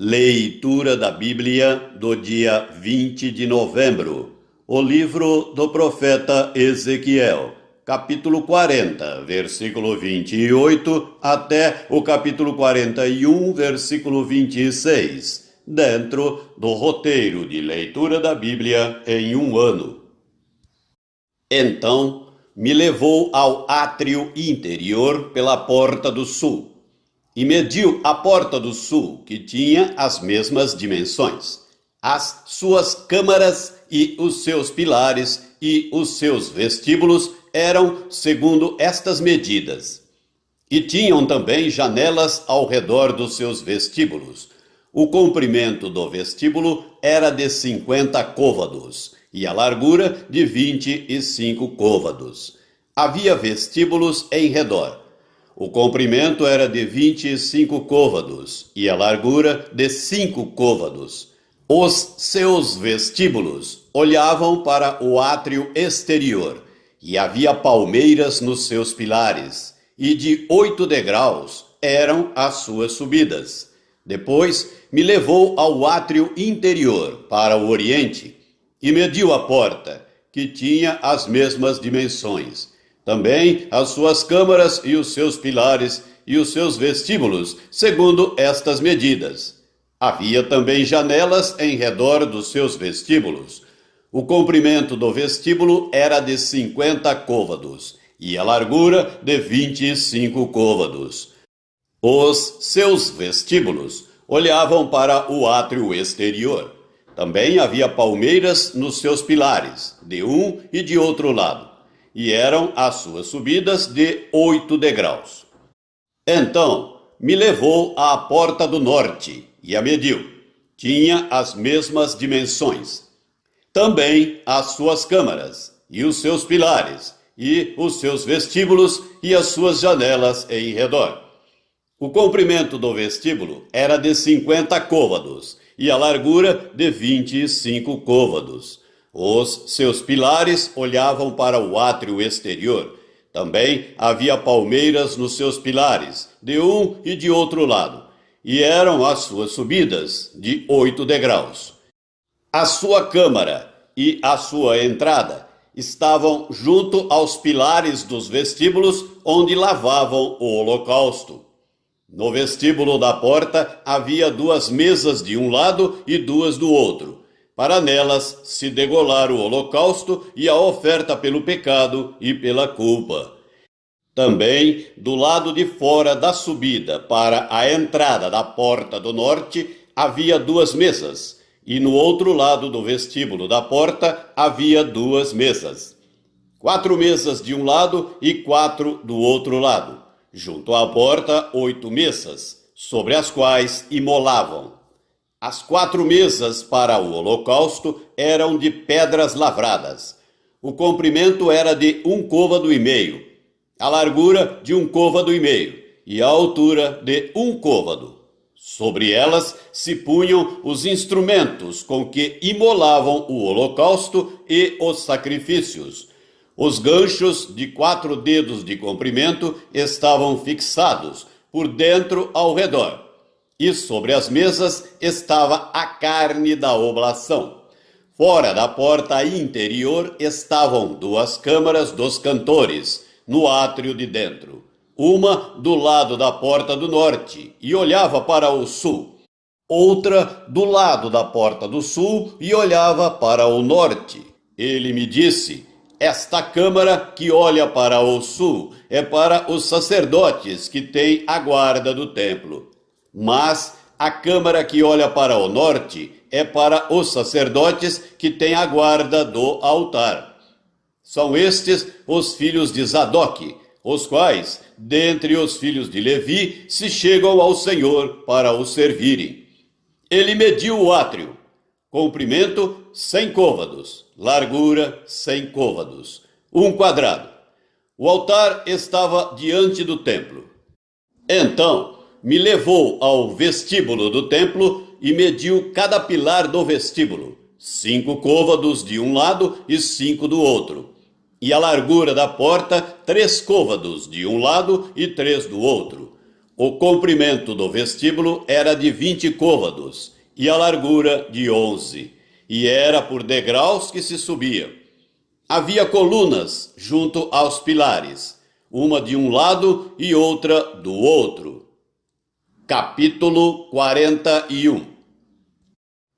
Leitura da Bíblia do dia 20 de novembro. O livro do profeta Ezequiel, capítulo 40, versículo 28, até o capítulo 41, versículo 26, dentro do roteiro de leitura da Bíblia em um ano. Então me levou ao átrio interior pela porta do sul, e mediu a porta do sul, que tinha as mesmas dimensões, as suas câmaras e os seus pilares e os seus vestíbulos eram segundo estas medidas. E tinham também janelas ao redor dos seus vestíbulos. O comprimento do vestíbulo era de 50 côvados, e a largura de 25 côvados. Havia vestíbulos em redor. O comprimento era de 25 côvados e a largura de 5 côvados. Os seus vestíbulos olhavam para o átrio exterior, e havia palmeiras nos seus pilares, e de 8 degraus eram as suas subidas. Depois me levou ao átrio interior, para o oriente, e mediu a porta, que tinha as mesmas dimensões. Também as suas câmaras e os seus pilares e os seus vestíbulos, segundo estas medidas. Havia também janelas em redor dos seus vestíbulos. O comprimento do vestíbulo era de 50 côvados e a largura de 25 côvados. Os seus vestíbulos olhavam para o átrio exterior. Também havia palmeiras nos seus pilares, de um e de outro lado, e eram as suas subidas de 8 degraus. Então me levou à porta do norte e a mediu. Tinha as mesmas dimensões. Também as suas câmaras, e os seus pilares, e os seus vestíbulos, e as suas janelas em redor. O comprimento do vestíbulo era de 50 côvados, e a largura de 25 côvados. Os seus pilares olhavam para o átrio exterior. Também havia palmeiras nos seus pilares, de um e de outro lado, e eram as suas subidas de 8 degraus. A sua câmara e a sua entrada estavam junto aos pilares dos vestíbulos onde lavavam o holocausto. No vestíbulo da porta havia 2 mesas de um lado e 2 do outro, para nelas se degolar o holocausto e a oferta pelo pecado e pela culpa. Também, do lado de fora da subida para a entrada da porta do norte, havia 2 mesas, e no outro lado do vestíbulo da porta havia 2 mesas. 4 mesas de um lado e 4 do outro lado. Junto à porta, 8 mesas, sobre as quais imolavam. As 4 mesas para o holocausto eram de pedras lavradas. O comprimento era de 1 côvado e meio, a largura de 1 côvado e meio e a altura de 1 côvado. Sobre elas se punham os instrumentos com que imolavam o holocausto e os sacrifícios. Os ganchos de 4 dedos de comprimento estavam fixados por dentro ao redor. E sobre as mesas estava a carne da oblação. Fora da porta interior estavam 2 câmaras dos cantores, no átrio de dentro. Uma do lado da porta do norte, e olhava para o sul. Outra do lado da porta do sul, e olhava para o norte. Ele me disse: esta câmara que olha para o sul é para os sacerdotes que têm a guarda do templo. Mas a câmara que olha para o norte é para os sacerdotes que têm a guarda do altar. São estes os filhos de Zadok, os quais, dentre os filhos de Levi, se chegam ao Senhor para o servirem. Ele mediu o átrio, comprimento 100 côvados, largura 100 côvados, 1 quadrado. O altar estava diante do templo. Então me levou ao vestíbulo do templo e mediu cada pilar do vestíbulo, 5 côvados de um lado e 5 do outro. E a largura da porta, 3 côvados de um lado e 3 do outro. O comprimento do vestíbulo era de 20 côvados e a largura de 11, e era por degraus que se subia. Havia colunas junto aos pilares, uma de um lado e outra do outro. Capítulo 41.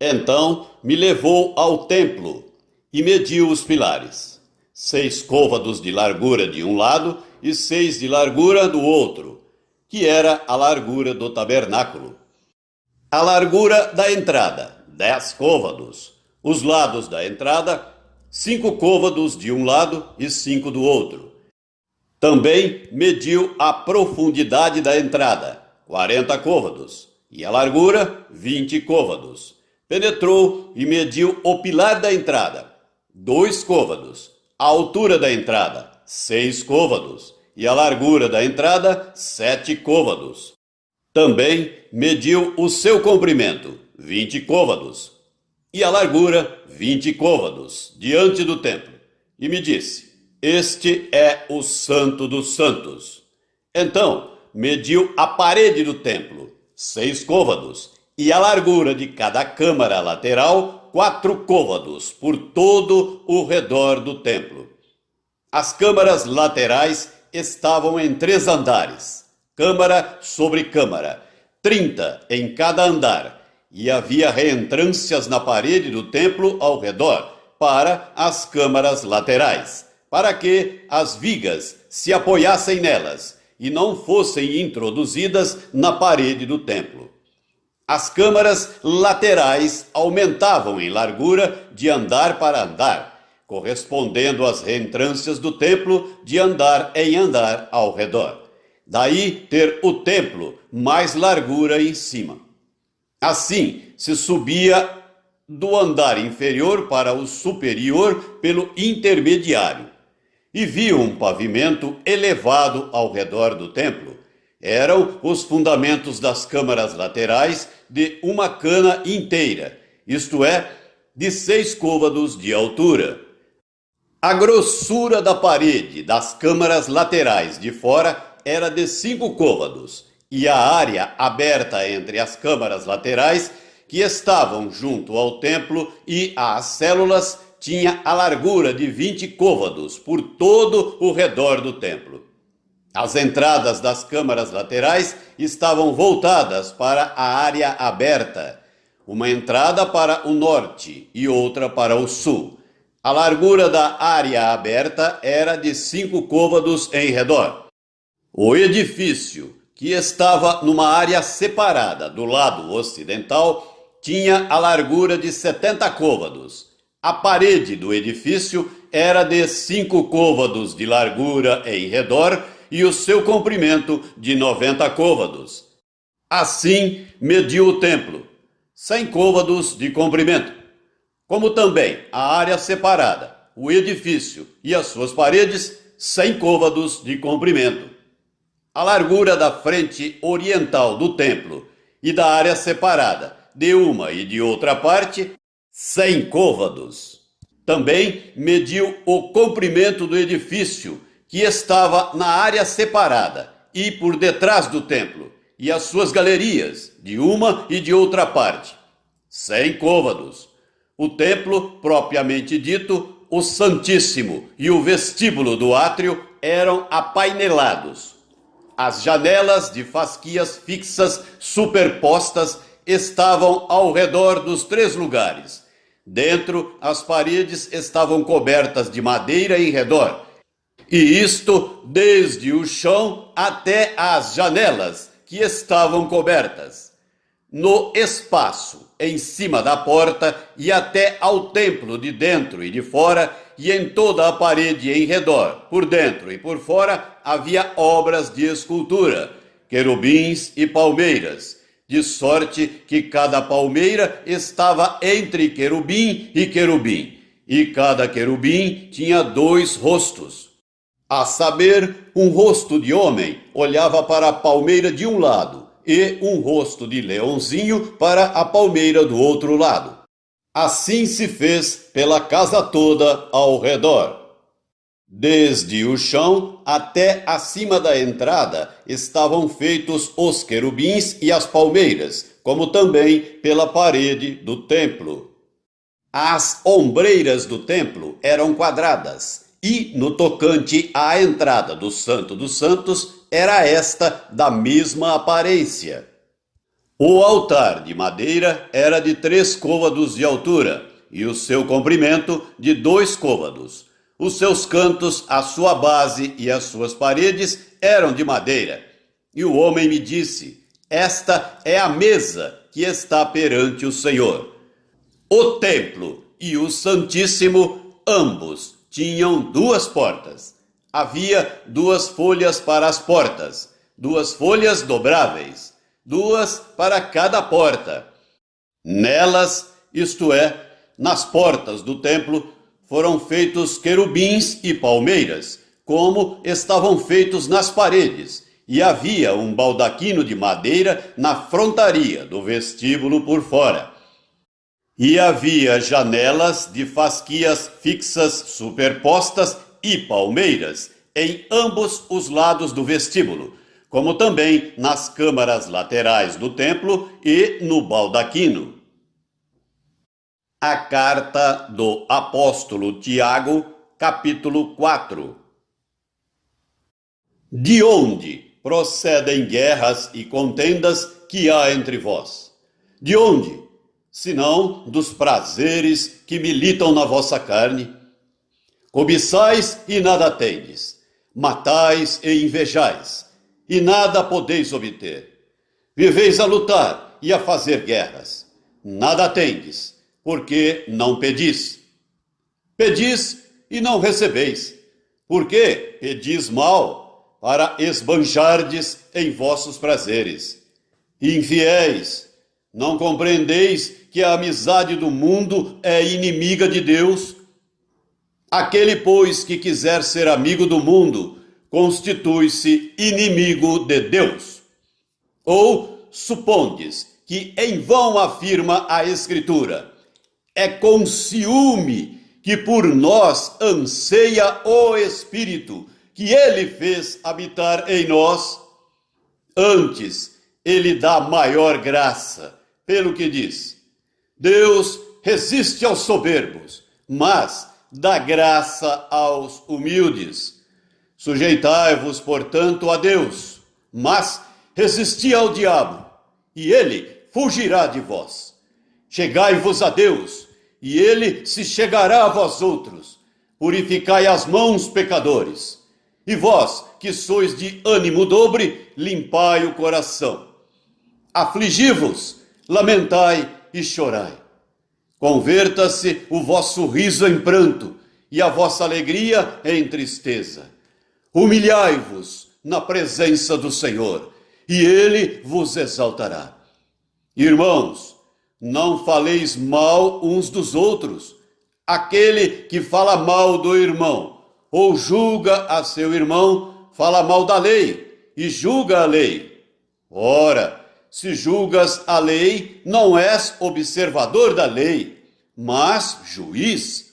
Então me levou ao templo e mediu os pilares, 6 côvados de largura de um lado e 6 de largura do outro, que era a largura do tabernáculo. A largura da entrada, 10 côvados. Os lados da entrada, 5 côvados de um lado e 5 do outro. Também mediu a profundidade da entrada, 40 côvados, e a largura, 20 côvados. Penetrou e mediu o pilar da entrada, 2 côvados, a altura da entrada, 6 côvados, e a largura da entrada, 7 côvados. Também mediu o seu comprimento, 20 côvados, e a largura, 20 côvados, diante do templo. E me disse: este é o Santo dos Santos. Então mediu a parede do templo, 6 côvados, e a largura de cada câmara lateral, 4 côvados, por todo o redor do templo. As câmaras laterais estavam em 3 andares, câmara sobre câmara, 30 em cada andar, e havia reentrâncias na parede do templo ao redor, para as câmaras laterais, para que as vigas se apoiassem nelas e não fossem introduzidas na parede do templo. As câmaras laterais aumentavam em largura de andar para andar, correspondendo às reentrâncias do templo de andar em andar ao redor. Daí ter o templo mais largura em cima. Assim se subia do andar inferior para o superior pelo intermediário. E vi um pavimento elevado ao redor do templo. Eram os fundamentos das câmaras laterais de uma cana inteira, isto é, de 6 côvados de altura. A grossura da parede das câmaras laterais de fora era de 5 côvados, e a área aberta entre as câmaras laterais, que estavam junto ao templo e às células, tinha a largura de 20 côvados por todo o redor do templo. As entradas das câmaras laterais estavam voltadas para a área aberta, uma entrada para o norte e outra para o sul. A largura da área aberta era de 5 côvados em redor. O edifício, que estava numa área separada do lado ocidental, tinha a largura de 70 côvados. A parede do edifício era de 5 côvados de largura em redor e o seu comprimento de 90 côvados. Assim mediu o templo, 100 côvados de comprimento, como também a área separada, o edifício e as suas paredes, 100 côvados de comprimento. A largura da frente oriental do templo e da área separada, de uma e de outra parte, 100 côvados. Também mediu o comprimento do edifício, que estava na área separada e por detrás do templo, e as suas galerias, de uma e de outra parte, 100 côvados. O templo, propriamente dito, o Santíssimo e o vestíbulo do átrio eram apainelados. As janelas de fasquias fixas superpostas estavam ao redor dos 3 lugares. Dentro, as paredes estavam cobertas de madeira em redor, e isto desde o chão até as janelas, que estavam cobertas. No espaço, em cima da porta e até ao templo de dentro e de fora, e em toda a parede em redor, por dentro e por fora, havia obras de escultura, querubins e palmeiras, de sorte que cada palmeira estava entre querubim, e cada querubim tinha 2 rostos. A saber, um rosto de homem olhava para a palmeira de um lado, e um rosto de leãozinho para a palmeira do outro lado. Assim se fez pela casa toda ao redor, desde o chão até acima da entrada estavam feitos os querubins e as palmeiras, como também pela parede do templo. As ombreiras do templo eram quadradas, e no tocante à entrada do Santo dos Santos, era esta da mesma aparência. O altar de madeira era de 3 côvados de altura, e o seu comprimento de 2 côvados. Os seus cantos, a sua base e as suas paredes eram de madeira. E o homem me disse: esta é a mesa que está perante o Senhor. O templo e o Santíssimo, ambos, tinham 2 portas. Havia 2 folhas para as portas, 2 folhas dobráveis, 2 para cada porta. Nelas, isto é, nas portas do templo, foram feitos querubins e palmeiras, como estavam feitos nas paredes, e havia um baldaquino de madeira na frontaria do vestíbulo por fora. E havia janelas de fasquias fixas superpostas e palmeiras em ambos os lados do vestíbulo, como também nas câmaras laterais do templo e no baldaquino. A carta do apóstolo Tiago, capítulo 4. De onde procedem guerras e contendas que há entre vós? De onde? Senão dos prazeres que militam na vossa carne? Cobiçais e nada tendes, matais e invejais, e nada podeis obter. Viveis a lutar e a fazer guerras, nada tendes, porque não pedis. Pedis e não recebeis, porque pedis mal, para esbanjardes em vossos prazeres. Infiéis, não compreendeis que a amizade do mundo é inimiga de Deus? Aquele, pois, que quiser ser amigo do mundo, constitui-se inimigo de Deus. Ou supondes que em vão afirma a Escritura: é com ciúme que por nós anseia o Espírito, que ele fez habitar em nós? Antes, ele dá maior graça, pelo que diz: Deus resiste aos soberbos, mas dá graça aos humildes. Sujeitai-vos, portanto, a Deus, mas resisti ao diabo, e ele fugirá de vós. Chegai-vos a Deus, e ele se chegará a vós outros. Purificai as mãos, pecadores. E vós, que sois de ânimo dobre, limpai o coração. Afligi-vos, lamentai e chorai. Converta-se o vosso riso em pranto, e a vossa alegria em tristeza. Humilhai-vos na presença do Senhor, e ele vos exaltará. Irmãos, não faleis mal uns dos outros. Aquele que fala mal do irmão, ou julga a seu irmão, fala mal da lei, e julga a lei. Ora, se julgas a lei, não és observador da lei, mas juiz.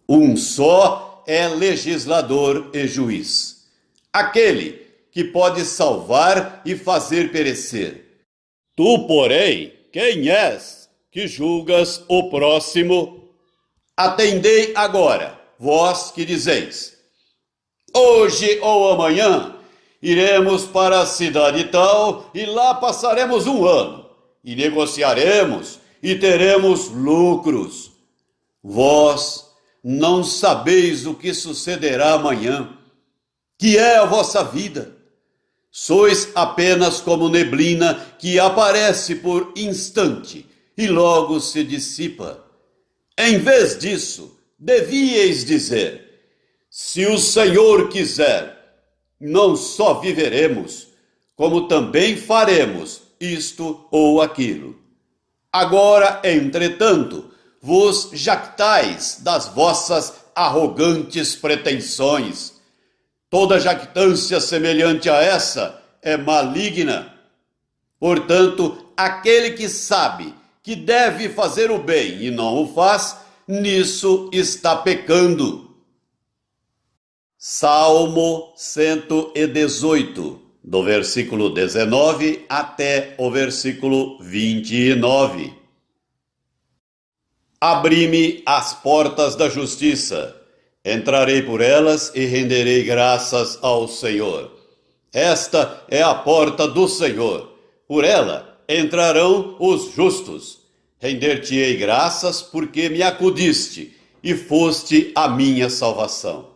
Um só é legislador e juiz, aquele que pode salvar e fazer perecer. Tu, porém, quem és que julgas o próximo? Atendei agora, vós que dizeis: hoje ou amanhã iremos para a cidade tal e lá passaremos um ano, e negociaremos e teremos lucros. Vós não sabeis o que sucederá amanhã, que é a vossa vida. Sois apenas como neblina que aparece por instante e logo se dissipa. Em vez disso, devíeis dizer: se o Senhor quiser, não só viveremos, como também faremos isto ou aquilo. Agora, entretanto, vos jactais das vossas arrogantes pretensões. Toda jactância semelhante a essa é maligna. Portanto, aquele que sabe que deve fazer o bem e não o faz, nisso está pecando. Salmo 118, do versículo 19 até o versículo 29. Abri-me as portas da justiça, entrarei por elas e renderei graças ao Senhor. Esta é a porta do Senhor, por ela entrarão os justos. Render-te-ei graças porque me acudiste e foste a minha salvação.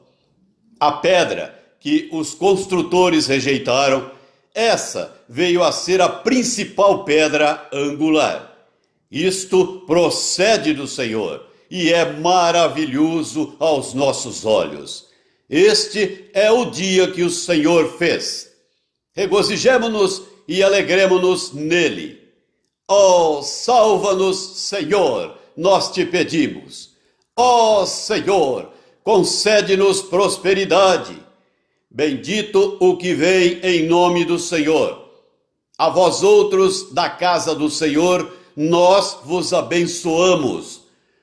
A pedra que os construtores rejeitaram, essa veio a ser a principal pedra angular. Isto procede do Senhor e é maravilhoso aos nossos olhos. Este é o dia que o Senhor fez. Regozijemo-nos e alegremo-nos nele. Oh, salva-nos, Senhor, nós te pedimos. Oh, Senhor, concede-nos prosperidade. Bendito o que vem em nome do Senhor. A vós outros da casa do Senhor, nós vos abençoamos.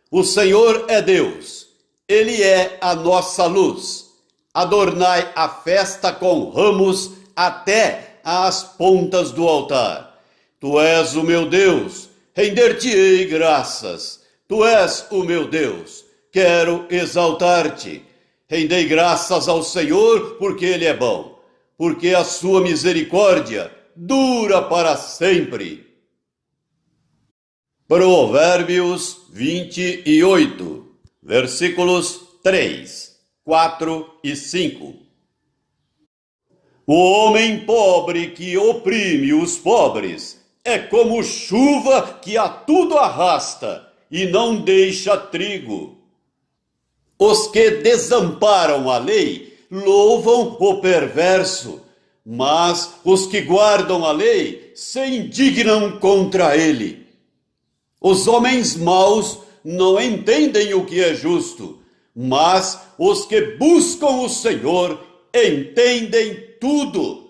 O Senhor é Deus, Ele é a nossa luz. Adornai a festa com ramos até às pontas do altar. Tu és o meu Deus, render-te-ei graças. Tu és o meu Deus, quero exaltar-te. Rendei graças ao Senhor, porque Ele é bom, porque a sua misericórdia dura para sempre. Provérbios 28, versículos 3, 4 e 5. O homem pobre que oprime os pobres é como chuva que a tudo arrasta e não deixa trigo. Os que desamparam a lei louvam o perverso, mas os que guardam a lei se indignam contra ele. Os homens maus não entendem o que é justo, mas os que buscam o Senhor entendem tudo.